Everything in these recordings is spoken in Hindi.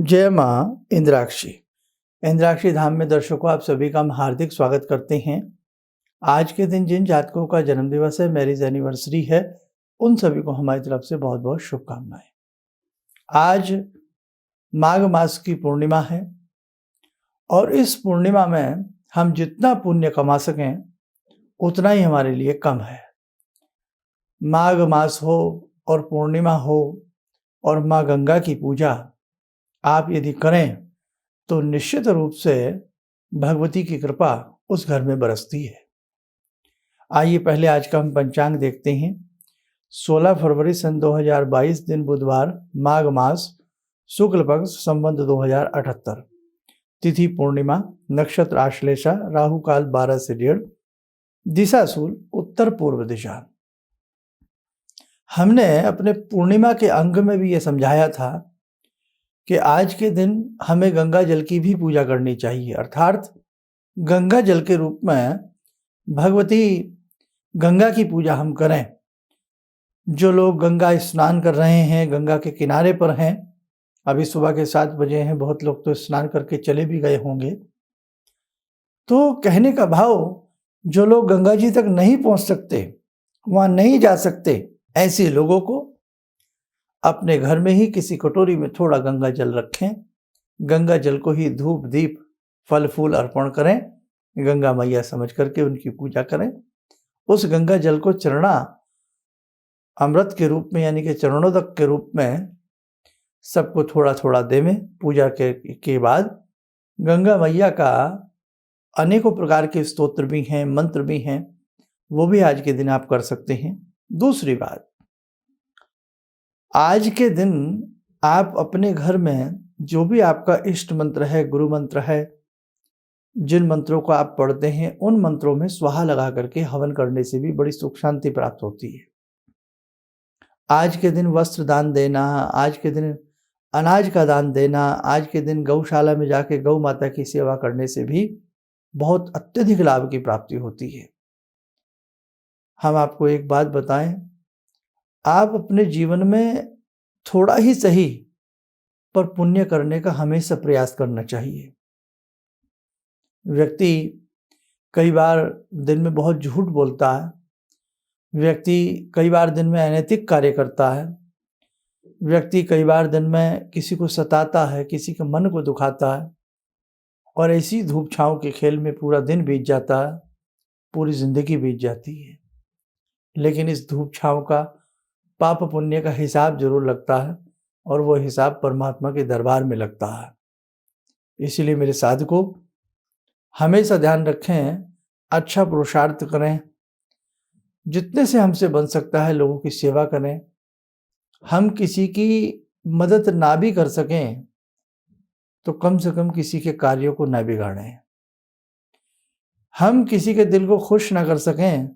जय माँ इंद्राक्षी। इंद्राक्षी धाम में दर्शकों आप सभी का हम हार्दिक स्वागत करते हैं। आज के दिन जिन जातकों का जन्म दिवस है, मैरिज एनिवर्सरी है, उन सभी को हमारी तरफ से बहुत बहुत शुभकामनाएं। आज माघ मास की पूर्णिमा है और इस पूर्णिमा में हम जितना पुण्य कमा सकें उतना ही हमारे लिए कम है। माघ मास हो और पूर्णिमा हो और माँ गंगा की पूजा आप यदि करें तो निश्चित रूप से भगवती की कृपा उस घर में बरसती है। आइए पहले आज का हम पंचांग देखते हैं। 16 फरवरी सन 2022 दिन बुधवार, माघ मास, शुक्ल पक्ष, संवत 2078, तिथि पूर्णिमा, नक्षत्र आश्लेषा, राहु काल 12 से 1:30, दिशा शूल उत्तर पूर्व दिशा। हमने अपने पूर्णिमा के अंग में भी यह समझाया था कि आज के दिन हमें गंगा जल की भी पूजा करनी चाहिए, अर्थात गंगा जल के रूप में भगवती गंगा की पूजा हम करें। जो लोग गंगा स्नान कर रहे हैं, गंगा के किनारे पर हैं, अभी सुबह के 7 बजे हैं, बहुत लोग तो स्नान करके चले भी गए होंगे। तो कहने का भाव, जो लोग गंगा जी तक नहीं पहुंच सकते, वहां नहीं जा सकते, ऐसे लोगों को अपने घर में ही किसी कटोरी में थोड़ा गंगा जल रखें। गंगा जल को ही धूप दीप फल फूल अर्पण करें, गंगा मैया समझ करके उनकी पूजा करें। उस गंगा जल को चरणा अमृत के रूप में, यानी कि चरणोदक के रूप में सबको थोड़ा थोड़ा देवें। पूजा के बाद गंगा मैया का अनेकों प्रकार के स्तोत्र भी हैं, मंत्र भी हैं, वो भी आज के दिन आप कर सकते हैं। दूसरी बात, आज के दिन आप अपने घर में जो भी आपका इष्ट मंत्र है, गुरु मंत्र है, जिन मंत्रों को आप पढ़ते हैं, उन मंत्रों में स्वाहा लगा करके हवन करने से भी बड़ी सुख शांति प्राप्त होती है। आज के दिन वस्त्र दान देना, आज के दिन अनाज का दान देना, आज के दिन गौशाला में जाके गौ माता की सेवा करने से भी बहुत अत्यधिक लाभ की प्राप्ति होती है। हम आपको एक बात बताएं, आप अपने जीवन में थोड़ा ही सही पर पुण्य करने का हमेशा प्रयास करना चाहिए। व्यक्ति कई बार दिन में बहुत झूठ बोलता है, व्यक्ति कई बार दिन में अनैतिक कार्य करता है, व्यक्ति कई बार दिन में किसी को सताता है, किसी के मन को दुखाता है, और ऐसी धूप छांव के खेल में पूरा दिन बीत जाता है, पूरी जिंदगी बीत जाती है। लेकिन इस धूप छांव का पाप पुण्य का हिसाब जरूर लगता है, और वो हिसाब परमात्मा के दरबार में लगता है। इसीलिए मेरे साधकों, हमेशा ध्यान रखें, अच्छा पुरुषार्थ करें, जितने से हमसे बन सकता है लोगों की सेवा करें। हम किसी की मदद ना भी कर सकें तो कम से कम किसी के कार्यों को ना बिगाड़ें। हम किसी के दिल को खुश ना कर सकें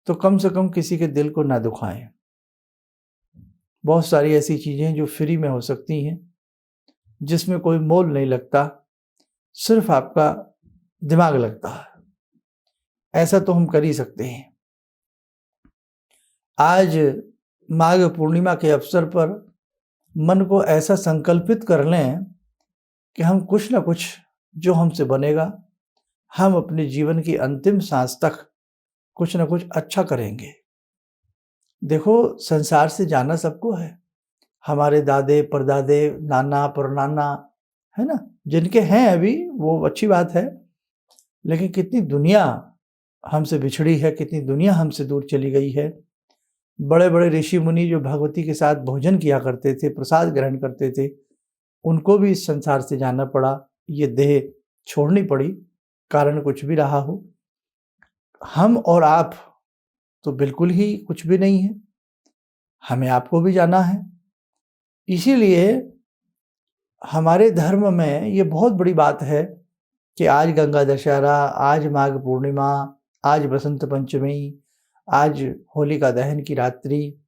तो कम से कम किसी के दिल को ना दुखाएं। बहुत सारी ऐसी चीज़ें जो फ्री में हो सकती हैं, जिसमें कोई मोल नहीं लगता, सिर्फ आपका दिमाग लगता है। ऐसा तो हम कर ही सकते हैं। आज माघ पूर्णिमा के अवसर पर मन को ऐसा संकल्पित कर लें कि हम कुछ ना कुछ जो हमसे बनेगा, हम अपने जीवन की अंतिम सांस तक कुछ ना कुछ अच्छा करेंगे। देखो, संसार से जाना सबको है। हमारे दादे परदादे, नाना परनाना, है ना, जिनके हैं अभी वो अच्छी बात है, लेकिन कितनी दुनिया हमसे बिछड़ी है, कितनी दुनिया हमसे दूर चली गई है। बड़े बड़े ऋषि मुनि जो भगवती के साथ भोजन किया करते थे, प्रसाद ग्रहण करते थे, उनको भी इस संसार से जाना पड़ा, ये देह छोड़नी पड़ी, कारण कुछ भी रहा हो। हम और आप तो बिल्कुल ही कुछ भी नहीं है, हमें आपको भी जाना है। इसीलिए हमारे धर्म में ये बहुत बड़ी बात है कि आज गंगा दशहरा, आज माघ पूर्णिमा, आज बसंत पंचमी, आज होलिका दहन की रात्रि,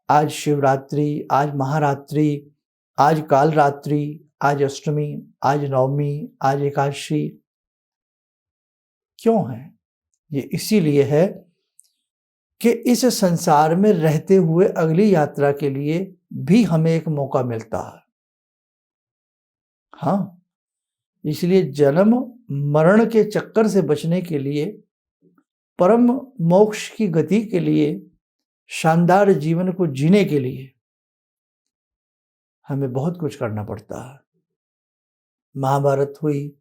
आज शिवरात्रि, आज महारात्रि, आज काल रात्रि, आज अष्टमी, आज नवमी, आज एकादशी। क्यों है ये? इसीलिए है कि इस संसार में रहते हुए अगली यात्रा के लिए भी हमें एक मौका मिलता है। हाँ, इसलिए जन्म मरण के चक्कर से बचने के लिए, परम मोक्ष की गति के लिए, शानदार जीवन को जीने के लिए हमें बहुत कुछ करना पड़ता है। महाभारत हुई,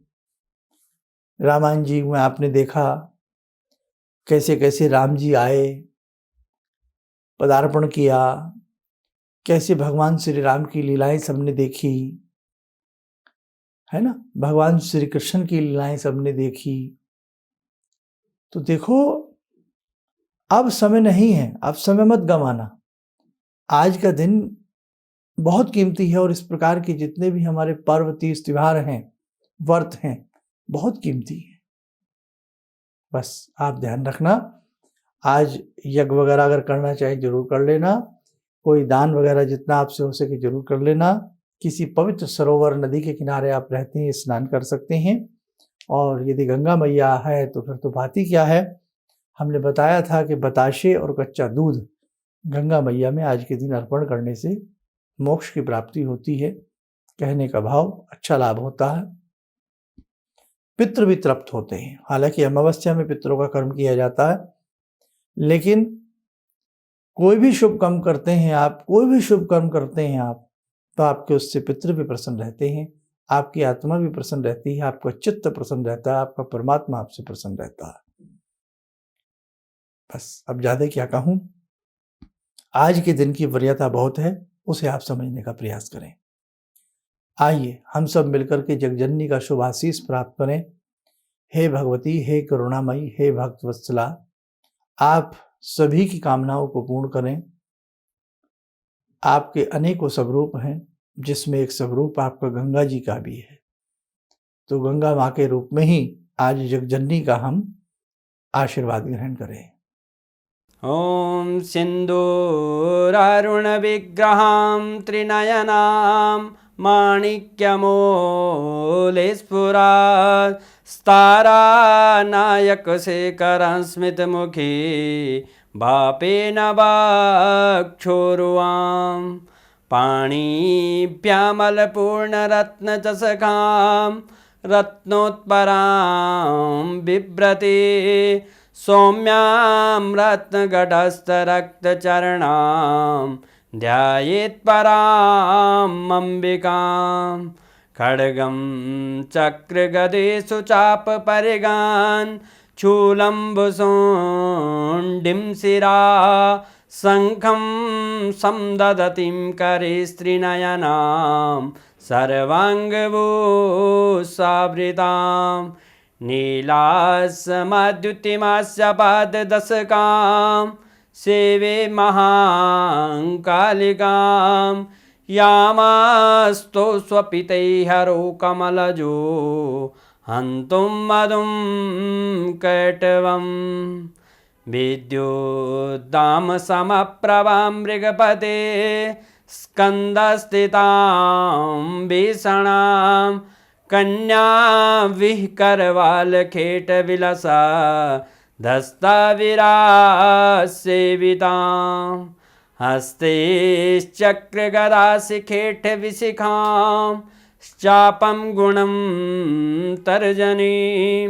रामायण जी में आपने देखा कैसे कैसे राम जी आए, पदार्पण किया, कैसे भगवान श्री राम की लीलाएं सबने देखी, है ना, भगवान श्री कृष्ण की लीलाएं सबने देखी। तो देखो, अब समय नहीं है, अब समय मत गंवाना। आज का दिन बहुत कीमती है और इस प्रकार के जितने भी हमारे पर्व तीज त्योहार हैं, व्रत हैं, बहुत कीमती है। बस आप ध्यान रखना, आज यज्ञ वगैरह अगर करना चाहे जरूर कर लेना, कोई दान वगैरह जितना आपसे हो सके जरूर कर लेना। किसी पवित्र सरोवर नदी के किनारे आप रहते हैं, स्नान कर सकते हैं। और यदि गंगा मैया है तो फिर तो बात ही क्या है। हमने बताया था कि बताशे और कच्चा दूध गंगा मैया में आज के दिन अर्पण करने से मोक्ष की प्राप्ति होती है। कहने का भाव अच्छा लाभ होता है। पितृ भी तृप्त होते हैं। हालांकि अमावस्या में पितरों का कर्म किया जाता है, लेकिन कोई भी शुभ कर्म करते हैं आप, कोई भी शुभ कर्म करते हैं आप, तो आपके उससे पितृ भी प्रसन्न रहते हैं, आपकी आत्मा भी प्रसन्न रहती है, आपका चित्त प्रसन्न रहता है, आपका परमात्मा आपसे प्रसन्न रहता है। बस अब ज्यादा क्या कहूं, आज के दिन की वरीयता बहुत है, उसे आप समझने का प्रयास करें। आइए हम सब मिलकर के जगजननी का शुभ आशीष प्राप्त करें। हे भगवती, हे करुणामयी, हे भक्त वत्सला, आप सभी की कामनाओं को पूर्ण करें। आपके अनेकों स्वरूप हैं, जिसमें एक स्वरूप आपका गंगा जी का भी है। तो गंगा माँ के रूप में ही आज जगजननी का हम आशीर्वाद ग्रहण करें। ॐ सिन्दूरारुणविग्रहां त्रिनयनां माणिक्यमूलस्फुरात् स्तारानायकशेखरं स्मितमुखी भापेन वाक्छोरुवां पाणिभ्यामलपूर्णरत्नचषकां रत्नोत्परां बिभ्रति सौम्यां रत्नघटस्थरक्तचरणां ध्यायेत्पराम् अम्बिकां खड्गं चक्रगदेषु चापपरिगान् शूलम्बुशुण्डिं शिरा शङ्खं संदधतीं करे स्त्रीनयनां सर्वाङ्गभूषावृतां नीलास्मद्युतिमास्य पाददशकां सेवे महाकालिकां यामास्तो स्वपितैहरो कमलजो हन्तुं मधुं कैटवम् विद्युद्दामसमप्रभां मृगपते स्कन्दस्थितां भीषणां कन्या विहकरवालखेटविलसा धस्ताविरासेवितां हस्तेश्चक्रगदाशिखेटविशिखां चापं गुणं तर्जनीं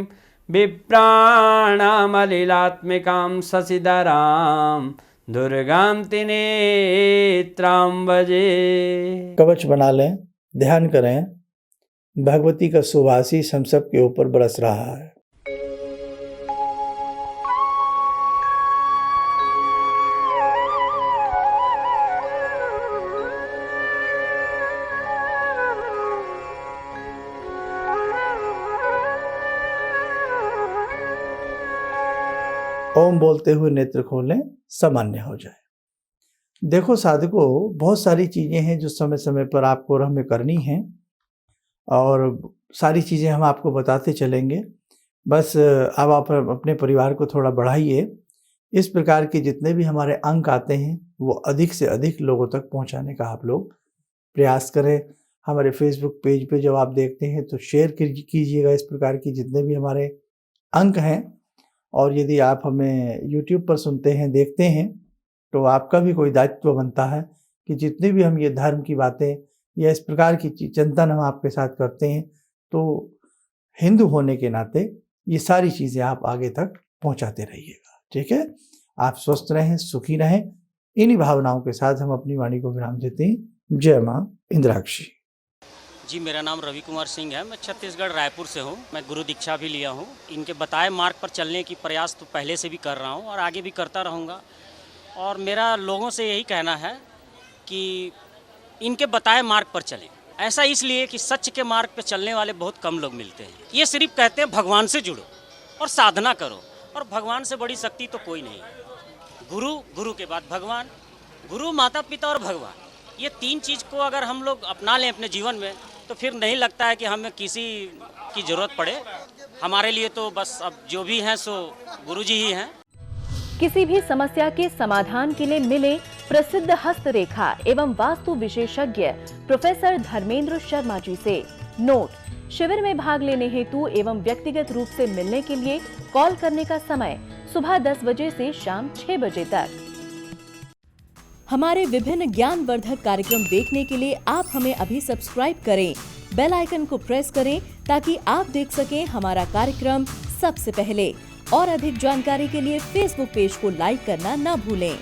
विप्राणामलिलात्मिकां शशिधरां दुर्गां त्रिनेत्रां भजे। कवच बना लें, ध्यान करें, भगवती का शुभ आशीष हम सब के ऊपर बरस रहा है। ओम बोलते हुए नेत्र खोलें, सामान्य हो जाए। देखो साधकों, बहुत सारी चीजें हैं जो समय समय पर आपको और हमें करनी हैं, और सारी चीजें हम आपको बताते चलेंगे। बस अब आप अपने परिवार को थोड़ा बढ़ाइए। इस प्रकार के जितने भी हमारे अंक आते हैं वो अधिक से अधिक लोगों तक पहुंचाने का आप लोग प्रयास करें। हमारे फेसबुक पेज पे जब आप देखते हैं तो शेयर कीजिएगा इस प्रकार की जितने भी हमारे अंक हैं। और यदि आप हमें यूट्यूब पर सुनते हैं, देखते हैं, तो आपका भी कोई दायित्व बनता है कि जितनी भी हम ये धर्म की बातें या इस प्रकार की चिंतन हम आपके साथ करते हैं, तो हिंदू होने के नाते ये सारी चीज़ें आप आगे तक पहुंचाते रहिएगा। ठीक है, आप स्वस्थ रहें, सुखी रहें। इन्हीं भावनाओं के साथ हम अपनी वाणी को विराम देते हैं। जय माँ इंद्राक्षी। जी, मेरा नाम रवि कुमार सिंह है। मैं छत्तीसगढ़ रायपुर से हूँ। मैं गुरु दीक्षा भी लिया हूँ। इनके बताए मार्ग पर चलने की प्रयास तो पहले से भी कर रहा हूँ और आगे भी करता रहूँगा। और मेरा लोगों से यही कहना है कि इनके बताए मार्ग पर चलें। ऐसा इसलिए कि सच के मार्ग पर चलने वाले बहुत कम लोग मिलते हैं। ये सिर्फ कहते हैं भगवान से जुड़ो और साधना करो, और भगवान से बड़ी शक्ति तो कोई नहीं। गुरु, गुरु के बाद भगवान, गुरु, माता पिता और भगवान, ये तीन चीज़ को अगर हम लोग अपना लें अपने जीवन में, तो फिर नहीं लगता है कि हमें किसी की ज़रूरत पड़े। हमारे लिए तो बस अब जो भी हैं सो गुरु जी ही हैं। किसी भी समस्या के समाधान के लिए मिले प्रसिद्ध हस्तरेखा एवं वास्तु विशेषज्ञ प्रोफेसर धर्मेंद्र शर्मा जी से। नोट: शिविर में भाग लेने हेतु एवं व्यक्तिगत रूप से मिलने के लिए कॉल करने का समय सुबह 10 बजे से शाम 6 बजे तक। हमारे विभिन्न ज्ञानवर्धक कार्यक्रम देखने के लिए आप हमें अभी सब्सक्राइब करें, बेल आइकन को प्रेस करें ताकि आप देख सकें हमारा कार्यक्रम सबसे पहले। और अधिक जानकारी के लिए फेसबुक पेज को लाइक करना न भूलें।